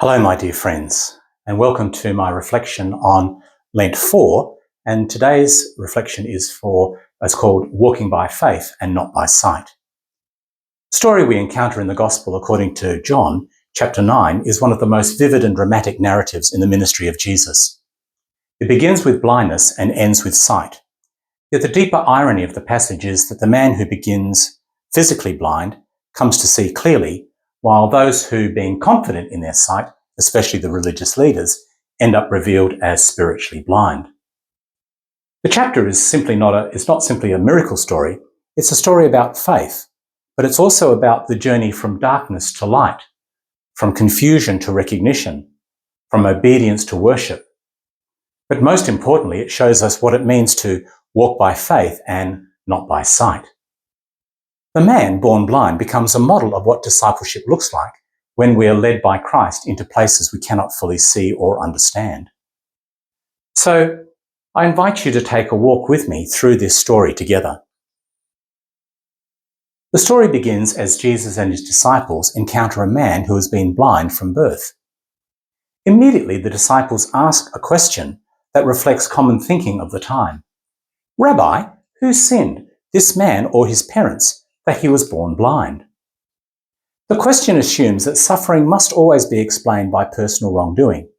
Hello, my dear friends, and welcome to my reflection on Lent 4. And today's reflection is called Walking by Faith and Not by Sight. The story we encounter in the Gospel according to John, chapter 9, is one of the most vivid and dramatic narratives in the ministry of Jesus. It begins with blindness and ends with sight. Yet the deeper irony of the passage is that the man who begins physically blind comes to see clearly, while those who, being confident in their sight, especially the religious leaders, end up revealed as spiritually blind. The chapter is not simply a miracle story, it's a story about faith, but it's also about the journey from darkness to light, from confusion to recognition, from obedience to worship. But most importantly, it shows us what it means to walk by faith and not by sight. The man born blind becomes a model of what discipleship looks like when we are led by Christ into places we cannot fully see or understand. So I invite you to take a walk with me through this story together. The story begins as Jesus and his disciples encounter a man who has been blind from birth. Immediately, the disciples ask a question that reflects common thinking of the time. Rabbi, who sinned, this man or his parents, that he was born blind? The question assumes that suffering must always be explained by personal wrongdoing. It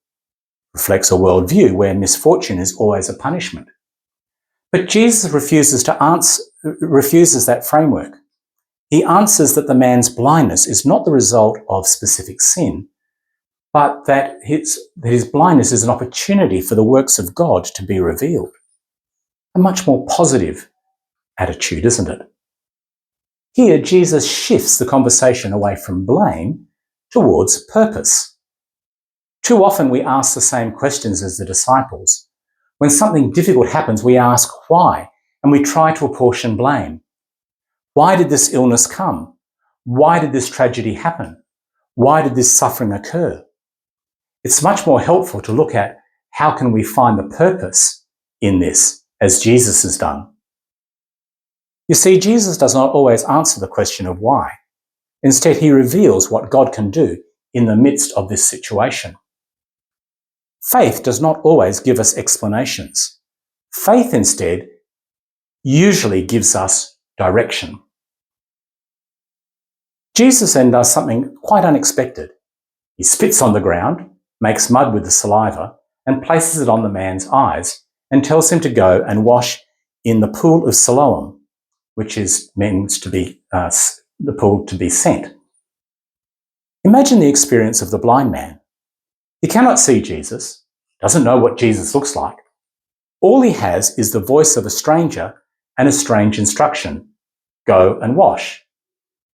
reflects a worldview where misfortune is always a punishment. But Jesus refuses that framework. He answers that the man's blindness is not the result of specific sin, but that his blindness is an opportunity for the works of God to be revealed. A much more positive attitude, isn't it? Here, Jesus shifts the conversation away from blame towards purpose. Too often we ask the same questions as the disciples. When something difficult happens, we ask why, and we try to apportion blame. Why did this illness come? Why did this tragedy happen? Why did this suffering occur? It's much more helpful to look at how can we find the purpose in this, as Jesus has done. You see, Jesus does not always answer the question of why. Instead, he reveals what God can do in the midst of this situation. Faith does not always give us explanations. Faith instead usually gives us direction. Jesus then does something quite unexpected. He spits on the ground, makes mud with the saliva, and places it on the man's eyes and tells him to go and wash in the pool of Siloam, which means to be the pool to be sent. Imagine the experience of the blind man. He cannot see Jesus, doesn't know what Jesus looks like. All he has is the voice of a stranger and a strange instruction: go and wash.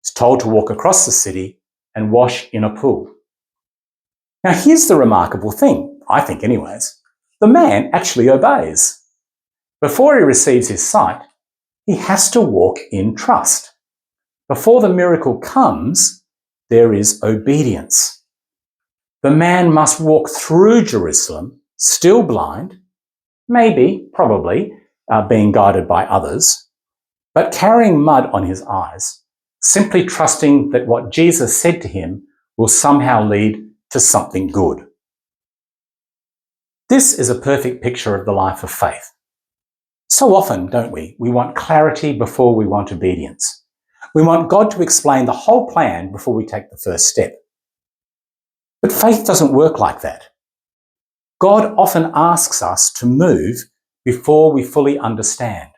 He's told to walk across the city and wash in a pool. Now here's the remarkable thing, I think anyways. The man actually obeys. Before he receives his sight, he has to walk in trust. Before the miracle comes, there is obedience. The man must walk through Jerusalem, still blind, probably, being guided by others, but carrying mud on his eyes, simply trusting that what Jesus said to him will somehow lead to something good. This is a perfect picture of the life of faith. So often, don't we? We want clarity before we want obedience. We want God to explain the whole plan before we take the first step. But faith doesn't work like that. God often asks us to move before we fully understand.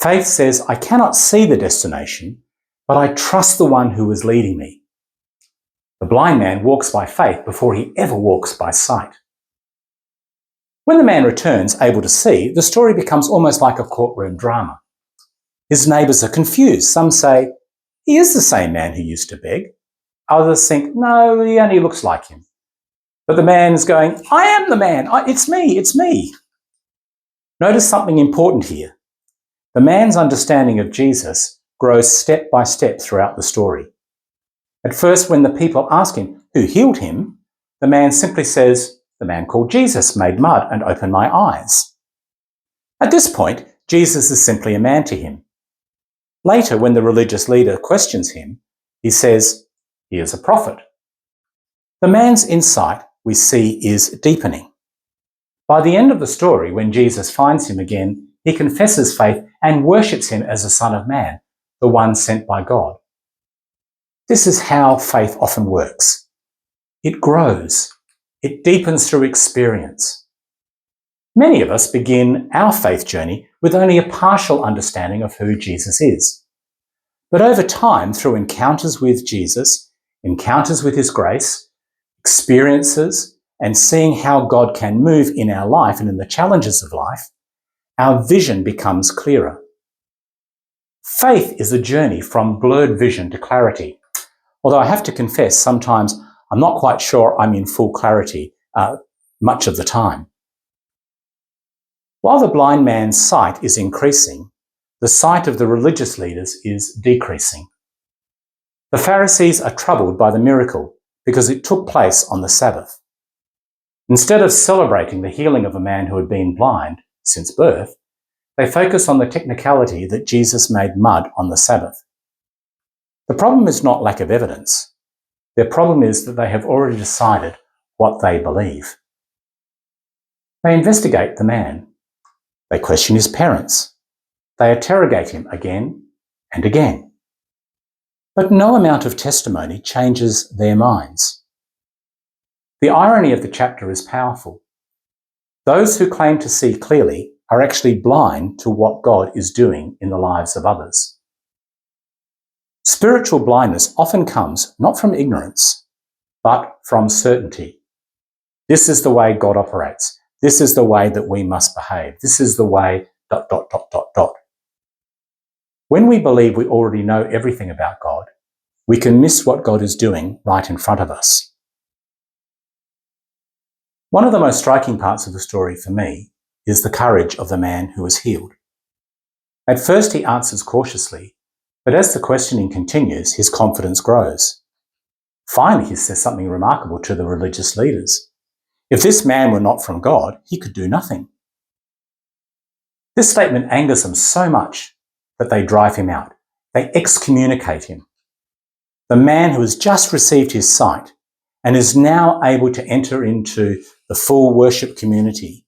Faith says, I cannot see the destination, but I trust the one who is leading me. The blind man walks by faith before he ever walks by sight. When the man returns, able to see, the story becomes almost like a courtroom drama. His neighbours are confused. Some say, he is the same man who used to beg. Others think, no, he only looks like him. But the man is going, I am the man. It's me. Notice something important here. The man's understanding of Jesus grows step by step throughout the story. At first, when the people ask him who healed him, the man simply says, the man called Jesus made mud and opened my eyes. At this point, Jesus is simply a man to him. Later, when the religious leader questions him, he says, he is a prophet. The man's insight, we see, is deepening. By the end of the story, when Jesus finds him again, he confesses faith and worships him as the Son of Man, the one sent by God. This is how faith often works. It grows. It deepens through experience. Many of us begin our faith journey with only a partial understanding of who Jesus is. But over time, through encounters with Jesus, encounters with his grace, experiences, and seeing how God can move in our life and in the challenges of life, our vision becomes clearer. Faith is a journey from blurred vision to clarity. Although I have to confess, sometimes I'm not quite sure I'm in full clarity much of the time. While the blind man's sight is increasing, the sight of the religious leaders is decreasing. The Pharisees are troubled by the miracle because it took place on the Sabbath. Instead of celebrating the healing of a man who had been blind since birth, they focus on the technicality that Jesus made mud on the Sabbath. The problem is not lack of evidence. Their problem is that they have already decided what they believe. They investigate the man. They question his parents. They interrogate him again and again. But no amount of testimony changes their minds. The irony of the chapter is powerful. Those who claim to see clearly are actually blind to what God is doing in the lives of others. Spiritual blindness often comes not from ignorance, but from certainty. This is the way God operates. This is the way that we must behave. This is the way ... When we believe we already know everything about God, we can miss what God is doing right in front of us. One of the most striking parts of the story for me is the courage of the man who was healed. At first he answers cautiously, but as the questioning continues, his confidence grows. Finally, he says something remarkable to the religious leaders. If this man were not from God, he could do nothing. This statement angers them so much that they drive him out. They excommunicate him. The man who has just received his sight and is now able to enter into the full worship community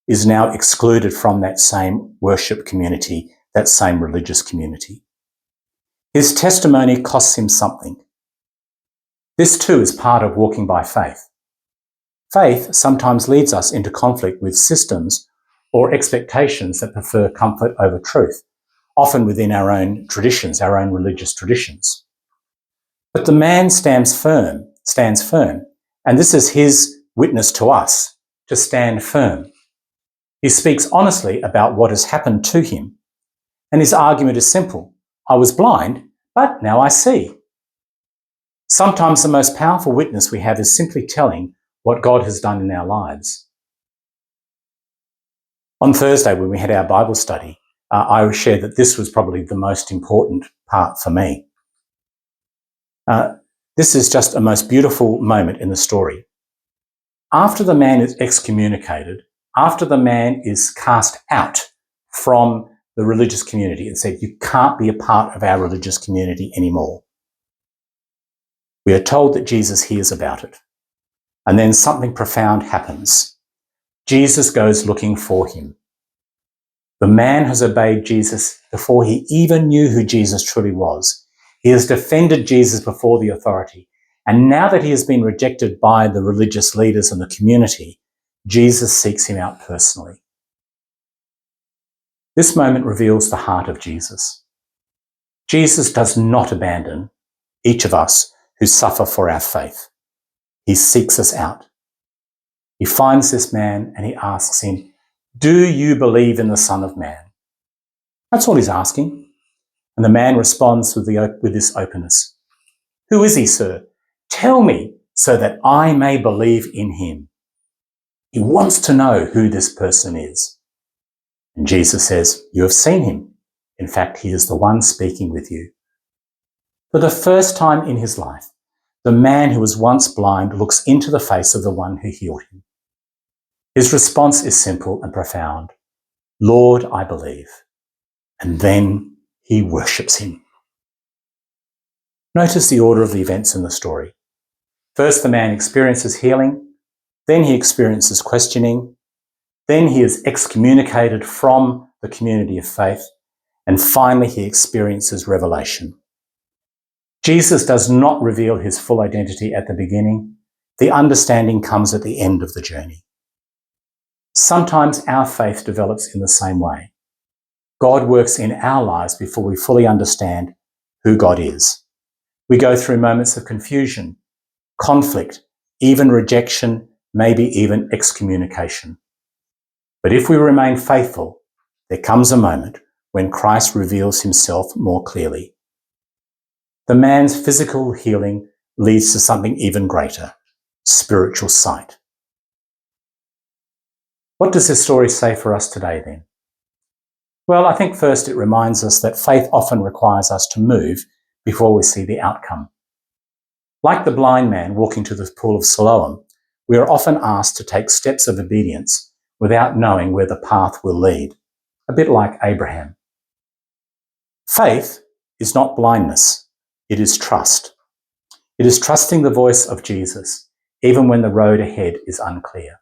is now excluded from that same worship community, that same religious community. His testimony costs him something. This too is part of walking by faith. Faith sometimes leads us into conflict with systems or expectations that prefer comfort over truth, often within our own traditions, our own religious traditions. But the man stands firm, and this is his witness to us, to stand firm. He speaks honestly about what has happened to him, and his argument is simple. I was blind, but now I see. Sometimes the most powerful witness we have is simply telling what God has done in our lives. On Thursday, when we had our Bible study, I shared that this was probably the most important part for me. This is just a most beautiful moment in the story. After the man is excommunicated, after the man is cast out from the religious community and said, you can't be a part of our religious community anymore, we are told that Jesus hears about it. And then something profound happens. Jesus goes looking for him. The man has obeyed Jesus before he even knew who Jesus truly was. He has defended Jesus before the authority. And now that he has been rejected by the religious leaders and the community, Jesus seeks him out personally. This moment reveals the heart of Jesus. Jesus does not abandon each of us who suffer for our faith. He seeks us out. He finds this man and he asks him, do you believe in the Son of Man? That's all he's asking. And the man responds with this openness. Who is he, sir? Tell me so that I may believe in him. He wants to know who this person is. And Jesus says, you have seen him. In fact, he is the one speaking with you. For the first time in his life, the man who was once blind looks into the face of the one who healed him. His response is simple and profound. Lord, I believe. And then he worships him. Notice the order of the events in the story. First, the man experiences healing, then he experiences questioning, then he is excommunicated from the community of faith, and finally he experiences revelation. Jesus does not reveal his full identity at the beginning. The understanding comes at the end of the journey. Sometimes our faith develops in the same way. God works in our lives before we fully understand who God is. We go through moments of confusion, conflict, even rejection, maybe even excommunication. But if we remain faithful, there comes a moment when Christ reveals himself more clearly. The man's physical healing leads to something even greater, spiritual sight. What does this story say for us today then? Well, I think first it reminds us that faith often requires us to move before we see the outcome. Like the blind man walking to the pool of Siloam, we are often asked to take steps of obedience without knowing where the path will lead, a bit like Abraham. Faith is not blindness, it is trust. It is trusting the voice of Jesus, even when the road ahead is unclear.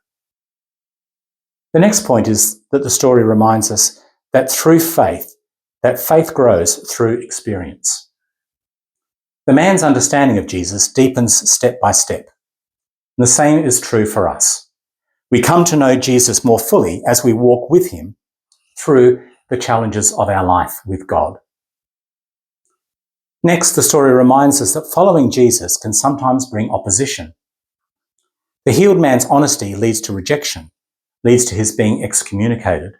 The next point is that the story reminds us that through faith, that faith grows through experience. The man's understanding of Jesus deepens step by step. And the same is true for us. We come to know Jesus more fully as we walk with him through the challenges of our life with God. Next, the story reminds us that following Jesus can sometimes bring opposition. The healed man's honesty leads to rejection, leads to his being excommunicated,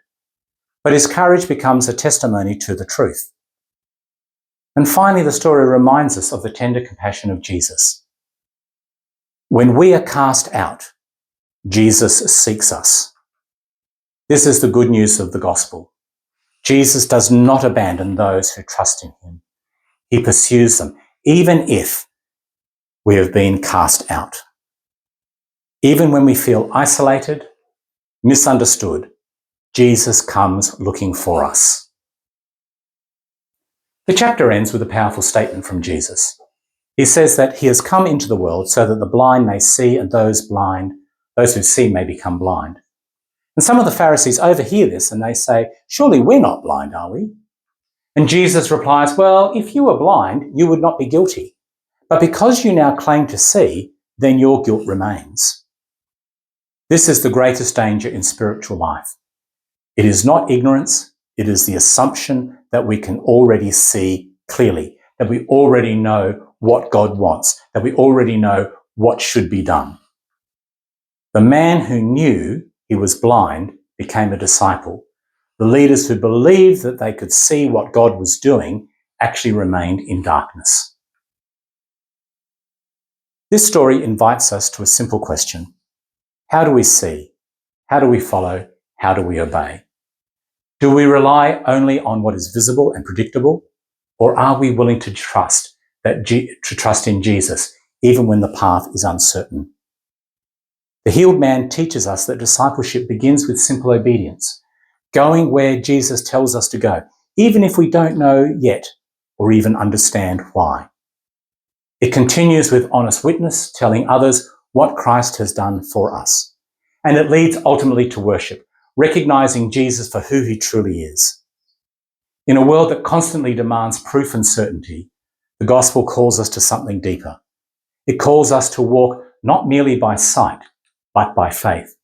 but his courage becomes a testimony to the truth. And finally, the story reminds us of the tender compassion of Jesus. When we are cast out, Jesus seeks us. This is the good news of the gospel. Jesus does not abandon those who trust in him. He pursues them, even if we have been cast out. Even when we feel isolated, misunderstood, Jesus comes looking for us. The chapter ends with a powerful statement from Jesus. He says that he has come into the world so that the blind may see and those who see may become blind. And some of the Pharisees overhear this and they say, surely we're not blind, are we? And Jesus replies, well, if you were blind, you would not be guilty. But because you now claim to see, then your guilt remains. This is the greatest danger in spiritual life. It is not ignorance, it is the assumption that we can already see clearly, that we already know what God wants, that we already know what should be done. The man who knew he was blind became a disciple. The leaders who believed that they could see what God was doing actually remained in darkness. This story invites us to a simple question. How do we see? How do we follow? How do we obey? Do we rely only on what is visible and predictable? Or are we willing to trust in Jesus, even when the path is uncertain? The healed man teaches us that discipleship begins with simple obedience, going where Jesus tells us to go, even if we don't know yet or even understand why. It continues with honest witness, telling others what Christ has done for us. And it leads ultimately to worship, recognizing Jesus for who he truly is. In a world that constantly demands proof and certainty, the gospel calls us to something deeper. It calls us to walk not merely by sight, but by faith.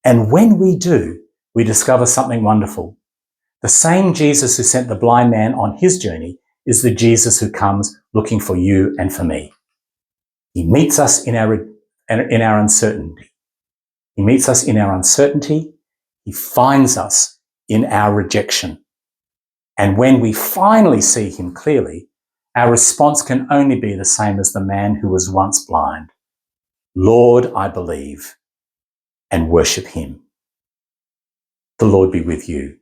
And when we do, we discover something wonderful. The same Jesus who sent the blind man on his journey is the Jesus who comes looking for you and for me. He meets us in our uncertainty. He meets us in our uncertainty. He finds us in our rejection. And when we finally see him clearly, our response can only be the same as the man who was once blind. Lord, I believe, and worship him. The Lord be with you.